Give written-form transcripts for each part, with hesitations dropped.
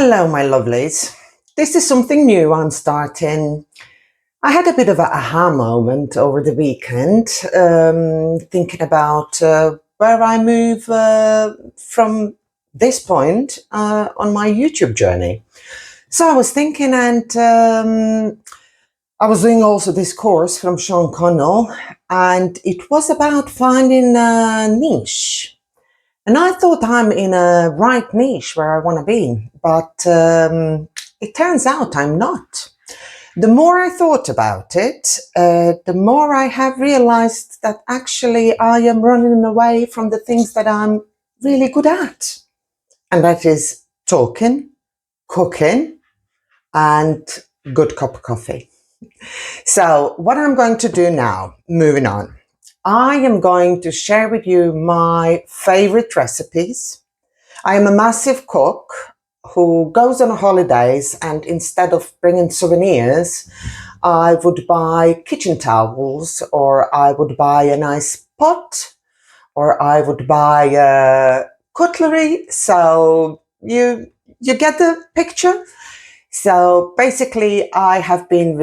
Hello, my lovelies. This is something new I'm starting. I had a bit of an aha moment over the weekend, thinking about where I move from this point on my YouTube journey. So I was thinking, and I was doing also this course from Sean Connell, and it was about finding a niche. And I thought I'm in a right niche where I want to be, but it turns out I'm not. The more I thought about it, the more I have realized that actually I am running away from the things that I'm really good at. And that is talking, cooking, and good cup of coffee. So what I'm going to do now, moving on, I am going to share with you my favorite recipes. I am a massive cook who goes on holidays, and instead of bringing souvenirs, I would buy kitchen towels, or I would buy a nice pot, or I would buy cutlery. So you get the picture. So basically, I have been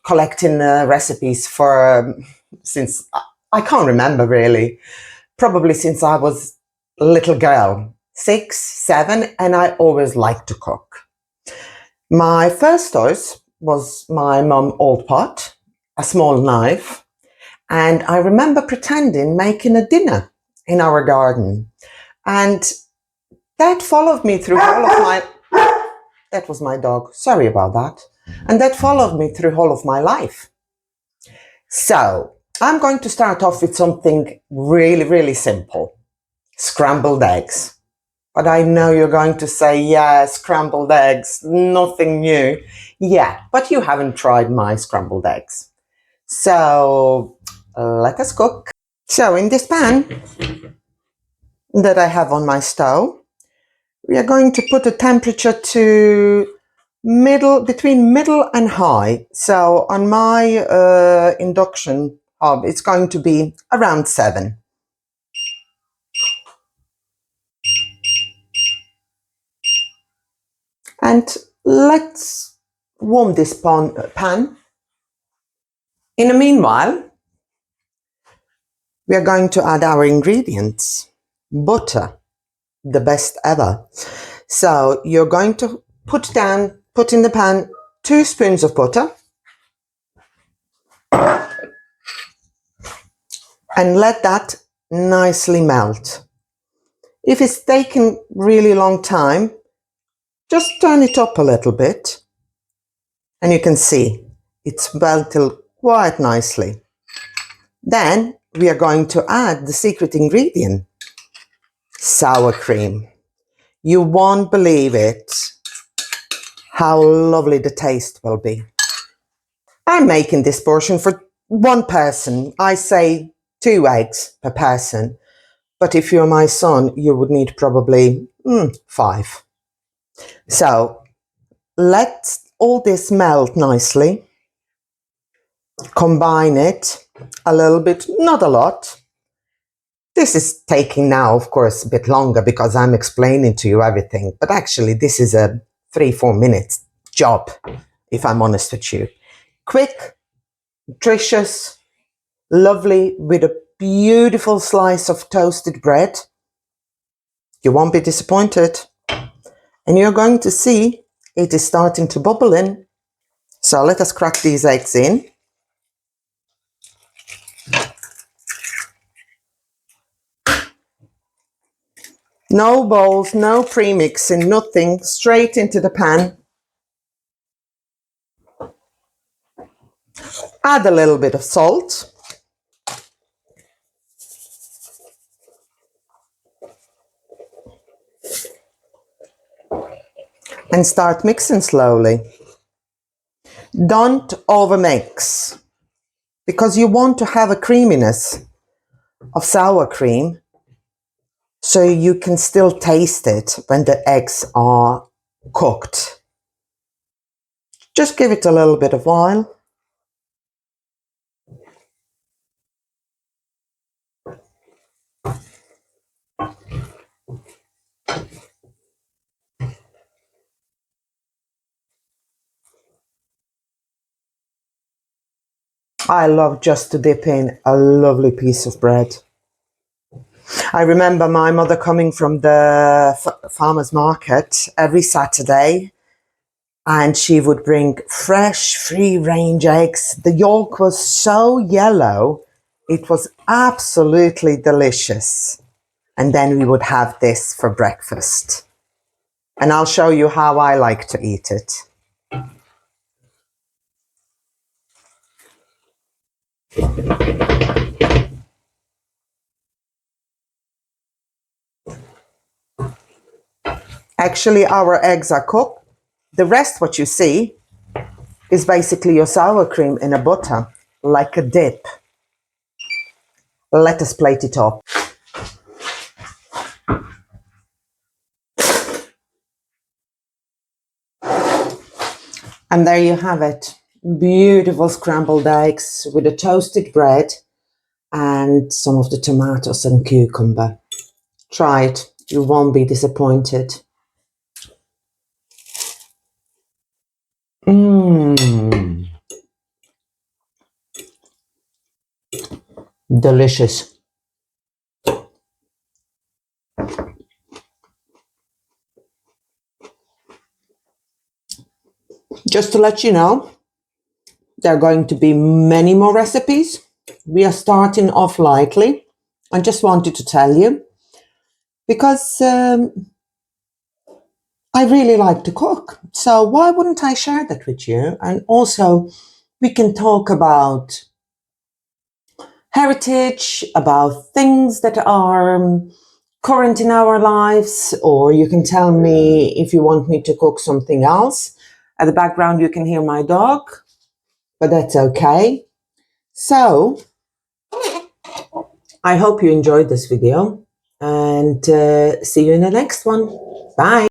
collecting recipes for since I can't remember really, probably since I was a little girl, 6, 7, and I always liked to cook. My first choice was my mum old pot, a small knife, and I remember pretending making a dinner in our garden, and that followed me through all of my. That was my dog. Sorry about that. And that followed me through all of my life. So I'm going to start off with something really, really simple. Scrambled eggs. But I know you're going to say, yeah, scrambled eggs, nothing new. Yeah, but you haven't tried my scrambled eggs. So let us cook. So in this pan that I have on my stove, we are going to put the temperature to between middle and high. So on my induction hob, it's going to be around 7. And let's warm this pan. In the meanwhile, we are going to add our ingredients. Butter, the best ever. So you're going to put in the pan 2 spoons of butter and let that nicely melt. If it's taken really long time, just turn it up a little bit and you can see it's melted quite nicely. Then we are going to add the secret ingredient, sour cream. You won't believe it, how lovely the taste will be. I'm making this portion for 1 person. I say 2 eggs per person. But if you're my son, you would need probably 5. So let all this melt nicely. Combine it a little bit, not a lot. This is taking now, of course, a bit longer because I'm explaining to you everything. But actually, this is a 3-4 minutes job, if I'm honest with you. Quick, nutritious, lovely, with a beautiful slice of toasted bread. You won't be disappointed. And you're going to see it is starting to bubble in. So let us crack these eggs in. No bowls, no pre-mixing, nothing. Straight into the pan. Add a little bit of salt. And start mixing slowly. Don't overmix, because you want to have a creaminess of sour cream so you can still taste it when the eggs are cooked. Just give it a little bit of while. I love just to dip in a lovely piece of bread. I remember my mother coming from the farmer's market every Saturday, and she would bring fresh, free-range eggs. The yolk was so yellow, it was absolutely delicious. And then we would have this for breakfast. And I'll show you how I like to eat it. Actually, our eggs are cooked. The rest, what you see, is basically your sour cream in a butter, like a dip. Let us plate it up. And there you have it. Beautiful scrambled eggs with a toasted bread and some of the tomatoes and cucumber. Try it. You won't be disappointed. Mmm. Delicious. Just to let you know, there are going to be many more recipes. We are starting off lightly. I just wanted to tell you because I really like to cook. So why wouldn't I share that with you? And also we can talk about heritage, about things that are current in our lives, or you can tell me if you want me to cook something else. At the background you can hear my dog, but that's okay. So I hope you enjoyed this video, and see you in the next one. Bye.